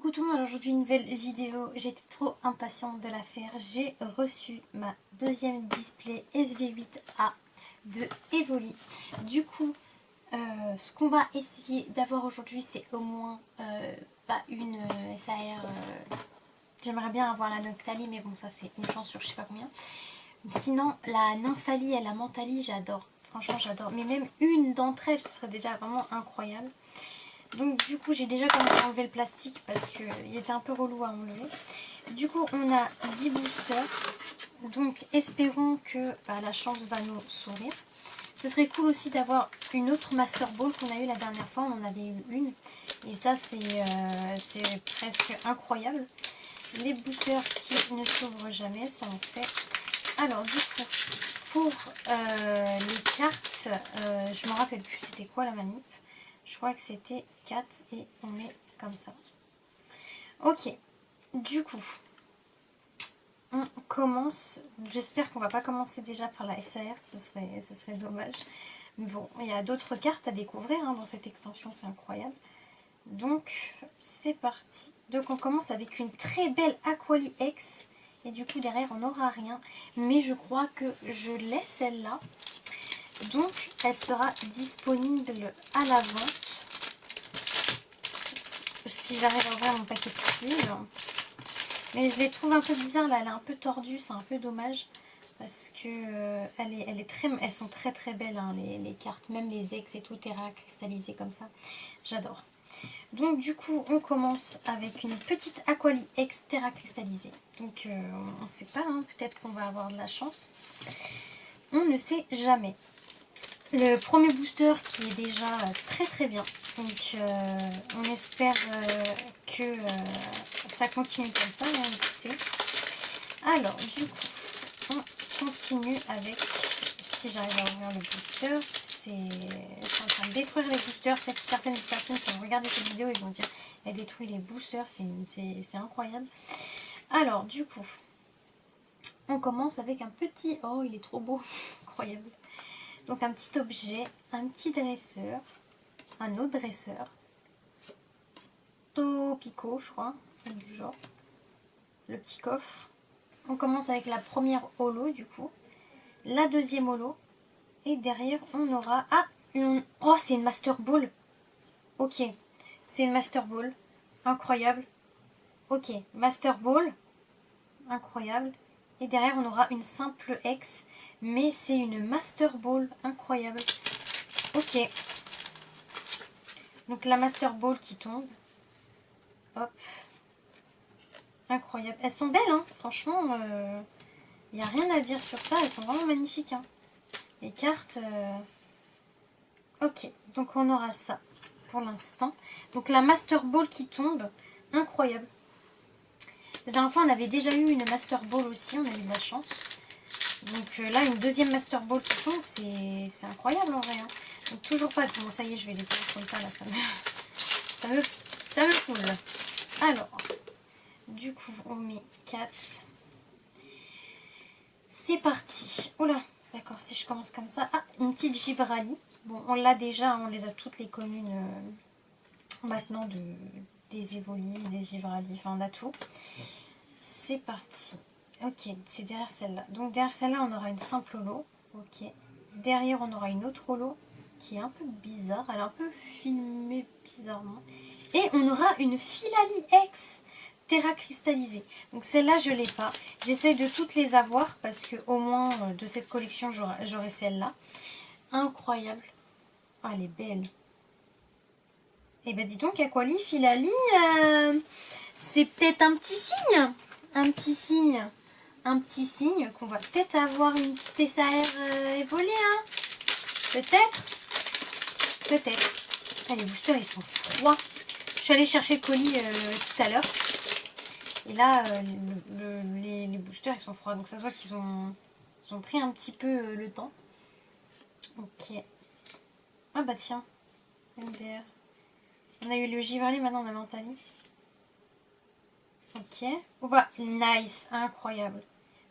Coucou tout le monde, alors aujourd'hui une nouvelle vidéo, j'étais trop impatiente de la faire. J'ai reçu ma deuxième display SV8A de Evoli. Du coup, ce qu'on va essayer d'avoir aujourd'hui, c'est au moins une SAR. J'aimerais bien avoir la Noctali, mais bon, ça c'est une chance sur je sais pas combien. Sinon, la Nymphalie et la Mentali, j'adore. Franchement, j'adore. Mais même une d'entre elles, ce serait déjà vraiment incroyable. Donc du coup j'ai déjà commencé à enlever le plastique parce qu'il était un peu relou à enlever. Du coup on a 10 boosters. Donc espérons que la chance va nous sourire. Ce serait cool aussi d'avoir une autre Master Ball qu'on a eu la dernière fois. On en avait eu une. Et ça c'est presque incroyable. Les boosters qui ne s'ouvrent jamais, ça on sait. Alors du coup pour les cartes, je me rappelle plus c'était quoi la manip. Je crois que c'était 4 et on met comme ça. Ok, du coup, on commence. J'espère qu'on va pas commencer déjà par la SAR, ce serait dommage. Mais bon, il y a d'autres cartes à découvrir dans cette extension, c'est incroyable. Donc, c'est parti. Donc, on commence avec une très belle Aquali X. Et du coup, derrière, on n'aura rien. Mais je crois que je l'ai celle-là. Donc, elle sera disponible à la vente. Si j'arrive à ouvrir mon paquet de sleeves. Mais je les trouve un peu bizarres là, elle est un peu tordue, c'est un peu dommage. Parce que elles sont très très belles les cartes, même les ex et tout, terra cristallisé comme ça. J'adore. Donc du coup on commence avec une petite Aquali X terra cristallisée. Donc on ne sait pas, peut-être qu'on va avoir de la chance. On ne sait jamais. Le premier booster qui est déjà très très bien. Donc on espère que ça continue comme ça. Écoutez. Alors du coup on continue avec, si j'arrive à ouvrir le booster, c'est en train de détruire les boosters. Certaines personnes qui vont regarder cette vidéo ils vont dire elle détruit les boosters, c'est incroyable. Alors du coup on commence avec un petit, oh il est trop beau, incroyable. Donc un petit objet, un petit dresseur, un autre dresseur, Topico je crois, du genre, le petit coffre. On commence avec la première holo du coup, la deuxième holo, et derrière on aura, oh c'est une Master Ball, ok, c'est une Master Ball, incroyable, ok, Master Ball, incroyable, et derrière on aura une simple X, mais c'est une Master Ball, incroyable, ok. Donc la Master Ball qui tombe. Hop. Incroyable. Elles sont belles, franchement. Il n'y a rien à dire sur ça. Elles sont vraiment magnifiques. Les cartes. Ok. Donc on aura ça pour l'instant. Donc la Master Ball qui tombe. Incroyable. La dernière fois on avait déjà eu une Master Ball aussi. On a eu de la chance. Donc là une deuxième Master Ball qui tombe. C'est incroyable en vrai. Donc toujours pas. Bon ça y est je vais les ouvrir comme ça. Là, ça me foule. Alors, du coup, on met 4. C'est parti. Oh là, d'accord, si je commence comme ça. Ah, une petite Givrali. Bon, on l'a déjà, on les a toutes les communes maintenant des Evoli, des Givrali, enfin on a tout. C'est parti. Ok, c'est derrière celle-là. Donc derrière celle-là, on aura une simple holo. Ok. Derrière, on aura une autre holo qui est un peu bizarre. Elle est un peu filmée bizarrement. Et on aura une Philali X terra cristallisée. Donc celle-là, je ne l'ai pas. J'essaie de toutes les avoir parce que au moins de cette collection, j'aurai celle-là. Incroyable. Ah, elle est belle. Et ben dis donc, Aquali, Philali, c'est peut-être un petit signe. Un petit signe. Un petit signe qu'on va peut-être avoir une petite SAR évoluée. Peut-être. Peut-être. Ah, les boosters, ils sont froids. Je suis allée chercher le colis tout à l'heure. Et là, les boosters, ils sont froids. Donc ça se voit qu'ils ont pris un petit peu le temps. Ok. Ah bah tiens. MDR. On a eu le Givrali, maintenant on a Mentali. Ok. Oh bah, nice. Incroyable.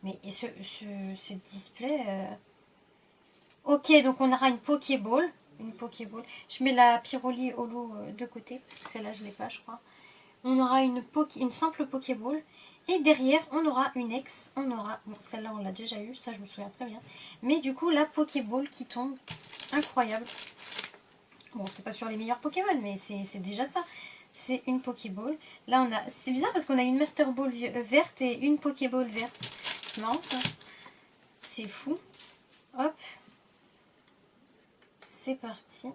Mais ce display... Ok, donc on aura une Pokéball. Une Pokéball. Je mets la Pyroli Holo de côté. Parce que celle-là, je ne l'ai pas, je crois. on aura une simple Pokéball. Et derrière, on aura une ex. On aura, bon, celle-là, on l'a déjà eu. Ça, je me souviens très bien. Mais du coup, la Pokéball qui tombe. Incroyable. Bon, c'est pas sur les meilleurs Pokémon, mais c'est déjà ça. C'est une Pokéball. Là, on a... C'est bizarre parce qu'on a une Master Ball verte et une Pokéball verte. C'est marrant, ça. C'est fou. Hop. C'est parti.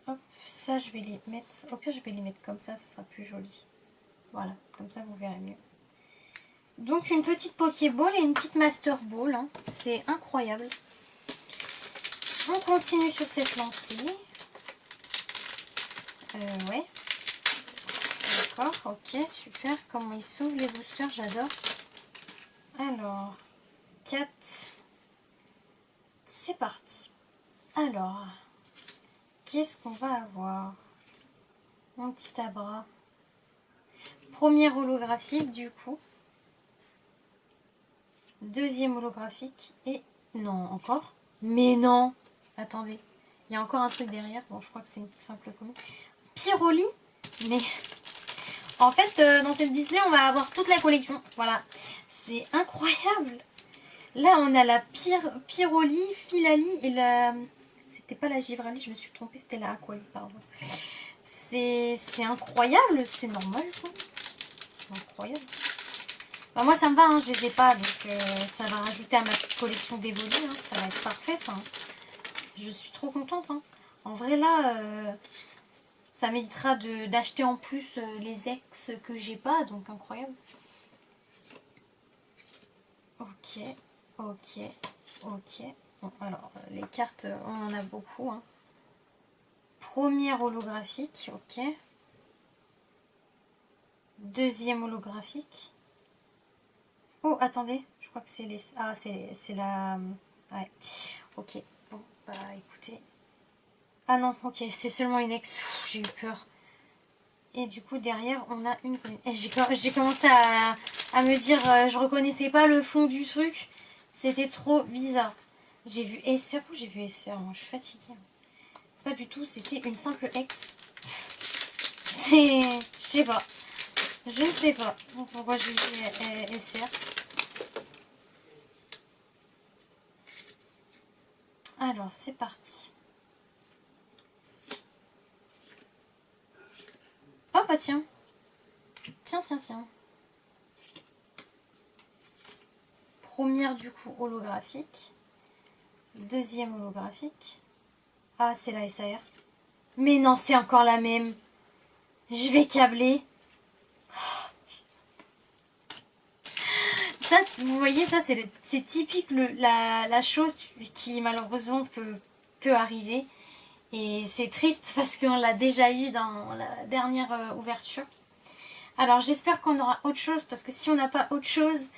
Hop. Ça, je vais les mettre... Au pire, je vais les mettre comme ça sera plus joli. Voilà. Comme ça, vous verrez mieux. Donc, une petite Pokéball et une petite Master Ball. Hein. C'est incroyable. On continue sur cette lancée. Ouais. D'accord, ok, super. Comment ils s'ouvrent les boosters, j'adore. Alors, 4. C'est parti. Alors, qu'est-ce qu'on va avoir? Mon petit Abra. Premier holographique, du coup. Deuxième holographique. Et non, encore. Mais non. Attendez. Il y a encore un truc derrière. Bon, je crois que c'est une simple commune. Pyroli. Mais... En fait, dans cette display, on va avoir toute la collection. Voilà. C'est incroyable. Là, on a la Pyroli, Filali et la... C'était pas la Givrali, je me suis trompée, c'était la Aquali, pardon. C'est incroyable, c'est normal, quoi. C'est incroyable. Bah, moi, ça me va, hein, je les ai pas, donc ça va rajouter à ma collection d'Evoli. Hein, ça va être parfait, ça. Hein. Je suis trop contente. Hein. En vrai, là... ça m'évitera d'acheter en plus les ex que j'ai pas, donc incroyable. Ok, ok, ok. Bon, alors, les cartes, on en a beaucoup. Hein. Première holographique, ok. Deuxième holographique. Oh, attendez, je crois que c'est les... Ah, c'est la... Ouais, ok. Bon, bah écoutez... Ah non, ok, c'est seulement une ex. J'ai eu peur. Et du coup, derrière, on a une commune. J'ai commencé à me dire, je reconnaissais pas le fond du truc. C'était trop bizarre. J'ai vu SR ou j'ai vu SR? Moi, je suis fatiguée. Pas du tout, c'était une simple ex. C'est... Je sais pas. Je ne sais pas pourquoi j'ai vu SR. Alors, c'est parti. Oh bah tiens. Tiens. Première du coup holographique. Deuxième holographique. Ah, c'est la SAR. Mais non, c'est encore la même. Je vais câbler. Ça, vous voyez, ça c'est typique la chose qui malheureusement peut arriver. Et c'est triste parce qu'on l'a déjà eu dans la dernière ouverture. Alors j'espère qu'on aura autre chose parce que si on n'a pas autre chose,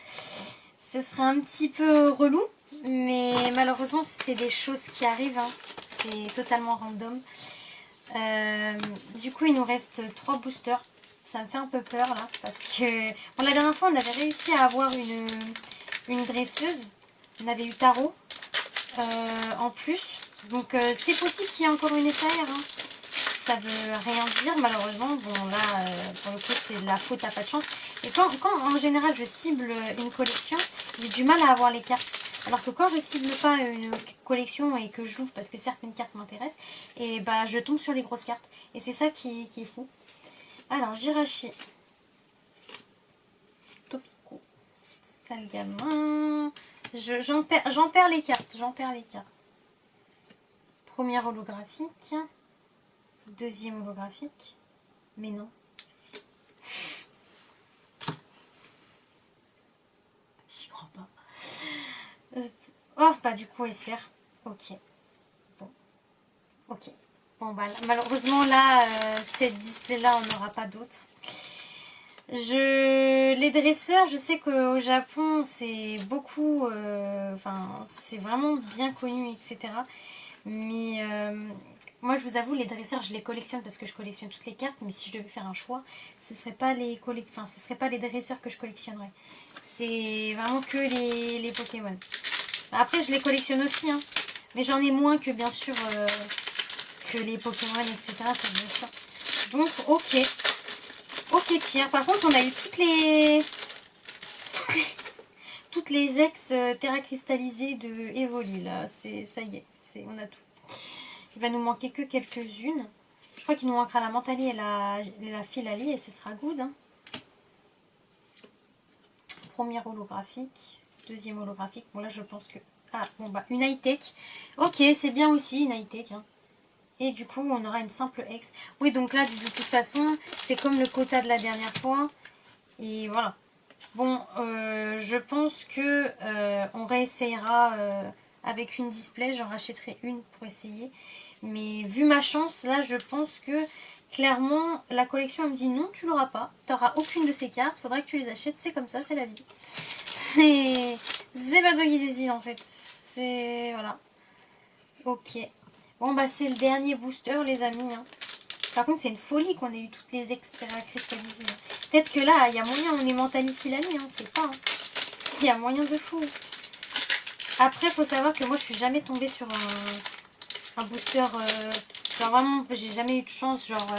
ce serait un petit peu relou. Mais malheureusement c'est des choses qui arrivent. Hein. C'est totalement random. Du coup il nous reste 3 boosters. Ça me fait un peu peur là parce que bon, la dernière fois on avait réussi à avoir une dresseuse. On avait eu Tarot en plus. Donc c'est possible qu'il y ait encore une SAR. Hein. Ça veut rien dire malheureusement. Bon là pour le coup c'est de la faute à pas de chance. Et quand en général je cible une collection, j'ai du mal à avoir les cartes. Alors que quand je cible pas une collection et que je l'ouvre parce que certaines cartes m'intéressent, et bah je tombe sur les grosses cartes. Et c'est ça qui est fou. Alors Jirachi, Topico, Stalgamin. J'en perds les cartes. Première holographique. Deuxième holographique. Mais non. J'y crois pas. Oh, bah du coup SR. Ok. Bon. Ok. Bon bah malheureusement là, cette display là on n'aura pas d'autres. Les dresseurs, je sais qu'au Japon c'est beaucoup, enfin c'est vraiment bien connu, etc. Mais moi je vous avoue, les dresseurs je les collectionne parce que je collectionne toutes les cartes. Mais si je devais faire un choix, ce serait pas les dresseurs que je collectionnerais. C'est vraiment que les Pokémon. Après je les collectionne aussi, hein, mais j'en ai moins que bien sûr que les Pokémon, etc. Ça, bien sûr. Donc ok tiers. Par contre, on a eu toutes les ex terra cristallisées de Evoli là. Ça y est, on a tout. Il va nous manquer que quelques-unes. Je crois qu'il nous manquera la Mentali et la Filali et ce sera good. Hein. Première holographique, deuxième holographique. Bon là je pense que... Ah bon bah une high-tech. Ok, c'est bien aussi une high-tech. Hein. Et du coup on aura une simple ex. Oui donc là de toute façon c'est comme le quota de la dernière fois. Et voilà. Bon je pense que on réessayera avec une display. J'en rachèterai une pour essayer. Mais vu ma chance, là, je pense que clairement, la collection elle me dit non, tu l'auras pas. Tu n'auras aucune de ces cartes. Faudra que tu les achètes. C'est comme ça, c'est la vie. C'est pas toi qui décide en fait. C'est... Voilà. Ok. Bon, bah, c'est le dernier booster, les amis. Hein. Par contre, c'est une folie qu'on ait eu toutes les extra cristallisées. Peut-être que là, il y a moyen, on est mentalifie l'année. Hein, on sait pas. Hein. Il y a moyen de fou. Après, il faut savoir que moi, je suis jamais tombée sur un booster, genre vraiment j'ai jamais eu de chance, genre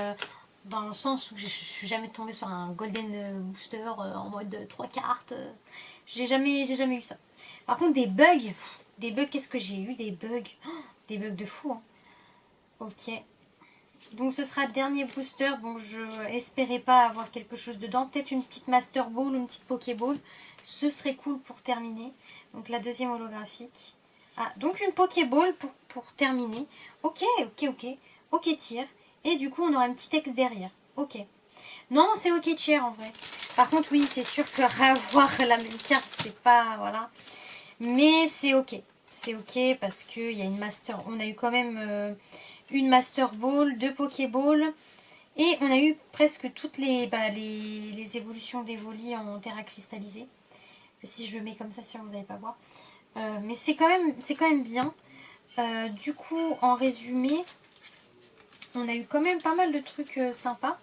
dans le sens où je suis jamais tombée sur un golden booster en mode 3 cartes, j'ai jamais eu ça. Par contre des bugs, qu'est-ce que j'ai eu, des bugs, des bugs de fou. Hein. Ok, donc ce sera le dernier booster. Bon, je espérais pas avoir quelque chose dedans, peut-être une petite Master Ball, une petite Pokéball, ce serait cool pour terminer. Donc la deuxième holographique. Ah, donc une Pokéball pour terminer. Ok, tir. Et du coup, on aura une petite ex derrière. Ok. Non, c'est ok cher en vrai. Par contre, oui, c'est sûr que avoir la même carte, c'est pas... Voilà. Mais c'est ok. C'est ok parce qu'il y a une Master... On a eu quand même une Master Ball, deux Pokéball. Et on a eu presque toutes les évolutions d'Evoli en terra cristallisée. Si je le mets comme ça, si vous n'allez pas voir. Mais c'est quand même bien. Du coup, en résumé, on a eu quand même pas mal de trucs sympas.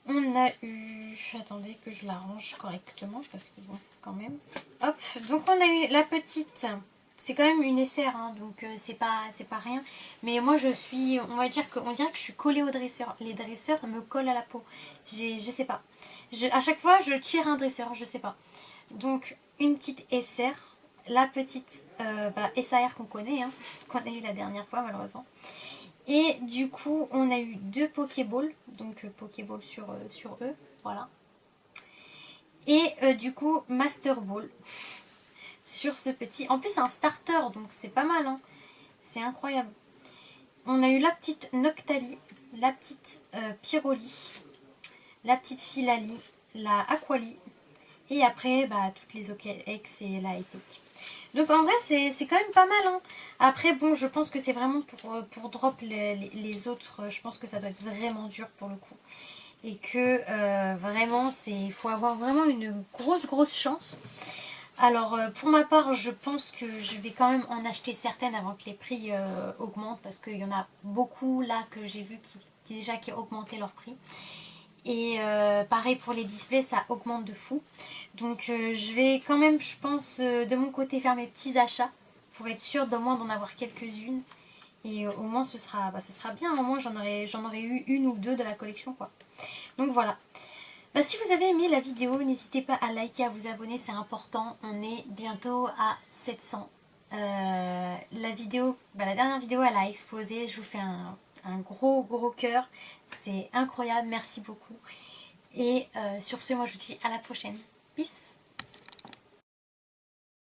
On a eu... Attendez que je l'arrange correctement parce que bon, quand même. Hop, donc on a eu la petite... C'est quand même une SR, hein, donc c'est pas rien. Mais moi je suis... On va dire qu'on dirait que je suis collée au dresseur. Les dresseurs me collent à la peau. Je sais pas. À chaque fois, je tire un dresseur, je sais pas. Donc, une petite SR. La petite SAR qu'on connaît, hein, qu'on a eu la dernière fois malheureusement. Et du coup, on a eu deux Pokéballs, donc Pokéball sur eux, voilà. Et du coup, Master Ball sur ce petit. En plus, c'est un starter, donc c'est pas mal, hein. C'est incroyable. On a eu la petite Noctali, la petite Pyroli, la petite Filali, la Aquali. Et après, toutes les OKX et la Epic. Donc en vrai, c'est quand même pas mal. Hein. Après, bon, je pense que c'est vraiment pour drop les autres. Je pense que ça doit être vraiment dur pour le coup. Et que vraiment, il faut avoir vraiment une grosse chance. Alors, pour ma part, je pense que je vais quand même en acheter certaines avant que les prix augmentent. Parce qu'il y en a beaucoup là que j'ai vu qui ont augmenté leur prix. Et pareil pour les displays, ça augmente de fou. Donc je vais quand même, je pense, de mon côté faire mes petits achats pour être sûre d'au moins d'en avoir quelques-unes. Et au moins ce sera bien, au moins j'en aurai eu une ou deux de la collection quoi. Donc voilà. Si vous avez aimé la vidéo, n'hésitez pas à liker, à vous abonner, c'est important. On est bientôt à 700. La dernière vidéo elle a explosé, je vous fais un gros cœur. C'est incroyable, merci beaucoup. Et sur ce, moi je vous dis à la prochaine. Peace.